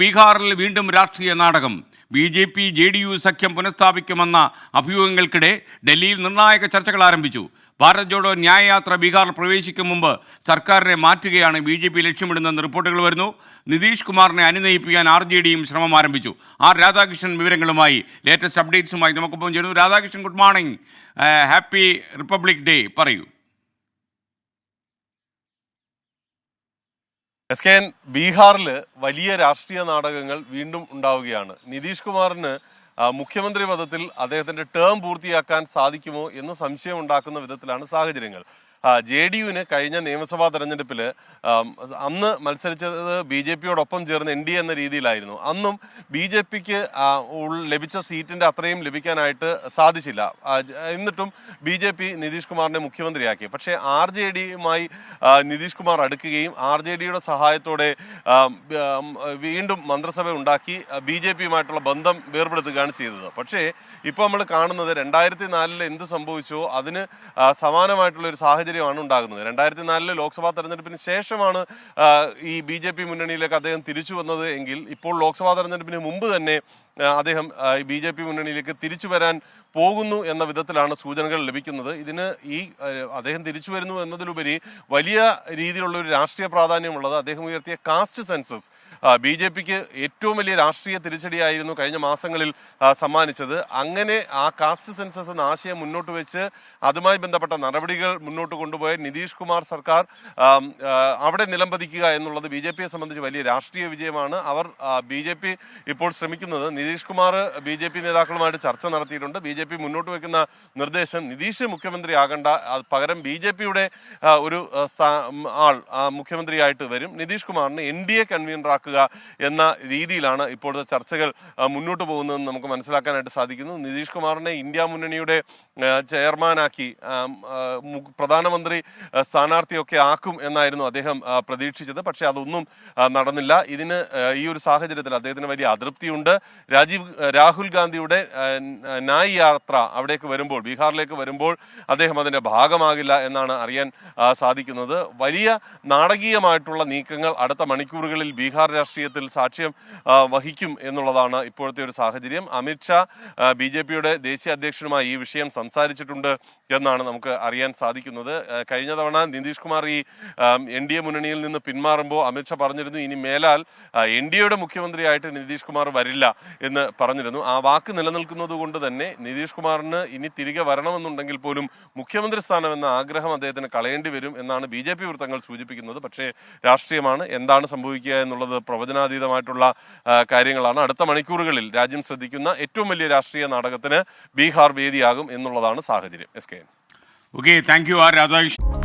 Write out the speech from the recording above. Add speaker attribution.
Speaker 1: ബീഹാറിൽ വീണ്ടും രാഷ്ട്രീയ നാടകം. ബി.ജെ.പി. ജെ.ഡി.യു സഖ്യം പുനഃസ്ഥാപിക്കുമെന്ന അഭ്യൂഹങ്ങൾക്കിടെ ഡൽഹിയിൽ നിർണായക ചർച്ചകൾ ആരംഭിച്ചു. ഭാരത് ജോഡോ ന്യായയാത്ര ബീഹാറിൽ പ്രവേശിക്കും മുമ്പ് സർക്കാരിനെ മാറ്റുകയാണ് ബി.ജെ.പി. ലക്ഷ്യമിടുന്നതെന്ന് റിപ്പോർട്ടുകൾ വരുന്നു. നിതീഷ് കുമാറിനെ അനുനയിപ്പിക്കാൻ ആർ.ജെ.ഡിയും ശ്രമം ആരംഭിച്ചു. ആർ രാധാകൃഷ്ണൻ വിവരങ്ങളുമായി, ലേറ്റസ്റ്റ് അപ്ഡേറ്റ്സുമായി നമുക്കൊപ്പം ചേരുന്നു. Radhakrishnan, good morning, happy republic day. പറയൂ.
Speaker 2: എസ്.കെ.എൻ, ബീഹാറിൽ വലിയ രാഷ്ട്രീയ നാടകങ്ങൾ വീണ്ടും ഉണ്ടാവുകയാണ്. നിതീഷ് കുമാറിന് മുഖ്യമന്ത്രി പദത്തിൽ അദ്ദേഹത്തിന്റെ ടേം പൂർത്തിയാക്കാൻ സാധിക്കുമോ എന്ന് സംശയം ഉണ്ടാക്കുന്ന വിധത്തിലാണ് സാഹചര്യങ്ങൾ. ജെ.ഡി.യുവിന് കഴിഞ്ഞ നിയമസഭാ തെരഞ്ഞെടുപ്പിൽ അന്ന് മത്സരിച്ചത് ബി.ജെ.പിയോടൊപ്പം ചേർന്ന് എൻ.ഡി.എ എന്ന രീതിയിലായിരുന്നു. അന്നും ബി.ജെ.പിക്ക് ലഭിച്ച സീറ്റിന്റെ അത്രയും ലഭിക്കാനായിട്ട് സാധിച്ചില്ല. എന്നിട്ടും ബി.ജെ.പി. നിതീഷ് കുമാറിനെ മുഖ്യമന്ത്രിയാക്കി. പക്ഷേ ആർ.ജെ.ഡിയുമായി നിതീഷ് കുമാർ അടുക്കുകയും ആർ.ജെ.ഡിയുടെ സഹായത്തോടെ വീണ്ടും മന്ത്രിസഭ ഉണ്ടാക്കി ബി.ജെ.പിയുമായിട്ടുള്ള ബന്ധം വേർപെടുത്തുകയാണ് ചെയ്തത്. പക്ഷേ ഇപ്പോൾ നമ്മൾ കാണുന്നത് 2004 എന്ത് സംഭവിച്ചോ അതിന് സമാനമായിട്ടുള്ള ഒരു സാഹചര്യമാണ് ഉണ്ടാകുന്നത്. 2004 ലോക്സഭാ തെരഞ്ഞെടുപ്പിന് ശേഷമാണ് ഈ ബി.ജെ.പി. മുന്നണിയിലേക്ക് അദ്ദേഹം തിരിച്ചു വന്നത് എങ്കിൽ ഇപ്പോൾ ലോക്സഭാ തെരഞ്ഞെടുപ്പിന് മുമ്പ് തന്നെ അദ്ദേഹം ബി.ജെ.പി. മുന്നണിയിലേക്ക് തിരിച്ചു വരാൻ പോകുന്നു എന്ന വിധത്തിലാണ് സൂചനകൾ ലഭിക്കുന്നത്. ഇതിന് അദ്ദേഹം തിരിച്ചു വരുന്നു എന്നതിലുപരി വലിയ രീതിയിലുള്ള ഒരു രാഷ്ട്രീയ പ്രാധാന്യമുള്ളത് അദ്ദേഹം ഉയർത്തിയ കാസ്റ്റ് സെൻസസ് ബി.ജെ.പിക്ക് ഏറ്റവും വലിയ രാഷ്ട്രീയ തിരിച്ചടിയായിരുന്നു കഴിഞ്ഞ മാസങ്ങളിൽ സമ്മാനിച്ചത്. അങ്ങനെ ആ കാസ്റ്റ് സെൻസസ് എന്ന ആശയം മുന്നോട്ട് വെച്ച് അതുമായി ബന്ധപ്പെട്ട നടപടികൾ മുന്നോട്ട് കൊണ്ടുപോയ നിതീഷ് കുമാർ സർക്കാർ അവിടെ നിലംപതിക്കുക എന്നുള്ളത് ബി.ജെ.പിയെ സംബന്ധിച്ച് വലിയ രാഷ്ട്രീയ വിജയമാണ്. ബി.ജെ.പി. ഇപ്പോൾ ശ്രമിക്കുന്നത്, നിതീഷ് കുമാർ ബി.ജെ.പി. നേതാക്കളുമായിട്ട് ചർച്ച നടത്തിയിട്ടുണ്ട്. ബി.ജെ.പി. മുന്നോട്ട് വെക്കുന്ന നിർദ്ദേശം നിതീഷ് മുഖ്യമന്ത്രി ആകണ്ട, പകരം ബി.ജെ.പിയുടെ ഒരു ആൾ മുഖ്യമന്ത്രിയായിട്ട് വരും, നിതീഷ് കുമാറിന് എൻ.ഡി.എ കൺവീനറാക്കുക എന്ന രീതിയിലാണ് ഇപ്പോഴത്തെ ചർച്ചകൾ മുന്നോട്ട് പോകുന്നതെന്ന് നമുക്ക് മനസ്സിലാക്കാനായിട്ട് സാധിക്കുന്നു. നിതീഷ് കുമാറിനെ ഇന്ത്യ മുന്നണിയുടെ ചെയർമാനാക്കി പ്രധാനമന്ത്രി സ്ഥാനാർത്ഥിയൊക്കെ ആക്കും എന്നായിരുന്നു അദ്ദേഹം പ്രതീക്ഷിച്ചത്. പക്ഷെ അതൊന്നും നടന്നില്ല. ഈ ഒരു സാഹചര്യത്തിൽ അദ്ദേഹത്തിന് വലിയ അതൃപ്തിയുണ്ട്. രാഹുൽ ഗാന്ധിയുടെ ന്യായ് യാത്ര അവിടേക്ക് വരുമ്പോൾ, ബീഹാറിലേക്ക് വരുമ്പോൾ അദ്ദേഹം അതിന്റെ ഭാഗമാകില്ല എന്നാണ് അറിയാൻ സാധിക്കുന്നത്. വലിയ നാടകീയമായിട്ടുള്ള നീക്കങ്ങൾ അടുത്ത മണിക്കൂറുകളിൽ ബീഹാർ രാഷ്ട്രീയത്തിൽ സാക്ഷ്യം വഹിക്കും എന്നുള്ളതാണ് ഇപ്പോഴത്തെ ഒരു സാഹചര്യം. അമിത്ഷാ ബി.ജെ.പിയുടെ ദേശീയ അധ്യക്ഷനുമായി ഈ വിഷയം സംസാരിച്ചിട്ടുണ്ട് എന്നാണ് നമുക്ക് അറിയാൻ സാധിക്കുന്നത്. കഴിഞ്ഞ തവണ നിതീഷ് കുമാർ ഈ എൻ.ഡി.എ മുന്നണിയിൽ നിന്ന് പിന്മാറുമ്പോൾ അമിത്ഷാ പറഞ്ഞിരുന്നു, ഇനി മേലാൽ എൻ.ഡി.എയുടെ മുഖ്യമന്ത്രിയായിട്ട് നിതീഷ് കുമാർ വരില്ല എന്ന് പറഞ്ഞിരുന്നു. ആ വാക്ക് നിലനിൽക്കുന്നത് കൊണ്ട് തന്നെ നിതീഷ് കുമാറിന് ഇനി തിരികെ വരണമെന്നുണ്ടെങ്കിൽ പോലും മുഖ്യമന്ത്രി സ്ഥാനം എന്ന ആഗ്രഹം അദ്ദേഹത്തിന് കളയേണ്ടി വരും എന്നാണ് ബി.ജെ.പി. വൃത്തങ്ങൾ സൂചിപ്പിക്കുന്നത്. പക്ഷേ രാഷ്ട്രീയമാണ്, എന്താണ് സംഭവിക്കുക എന്നുള്ളത് പ്രവചനാതീതമായിട്ടുള്ള കാര്യങ്ങളാണ്. അടുത്ത മണിക്കൂറുകളിൽ രാജ്യം ശ്രദ്ധിക്കുന്ന ഏറ്റവും വലിയ രാഷ്ട്രീയ നാടകത്തിന് ബീഹാർ വേദിയാകും എന്നുള്ളതാണ് സാഹചര്യം. SKN.
Speaker 1: Okay, thank you R Radhakrishnan.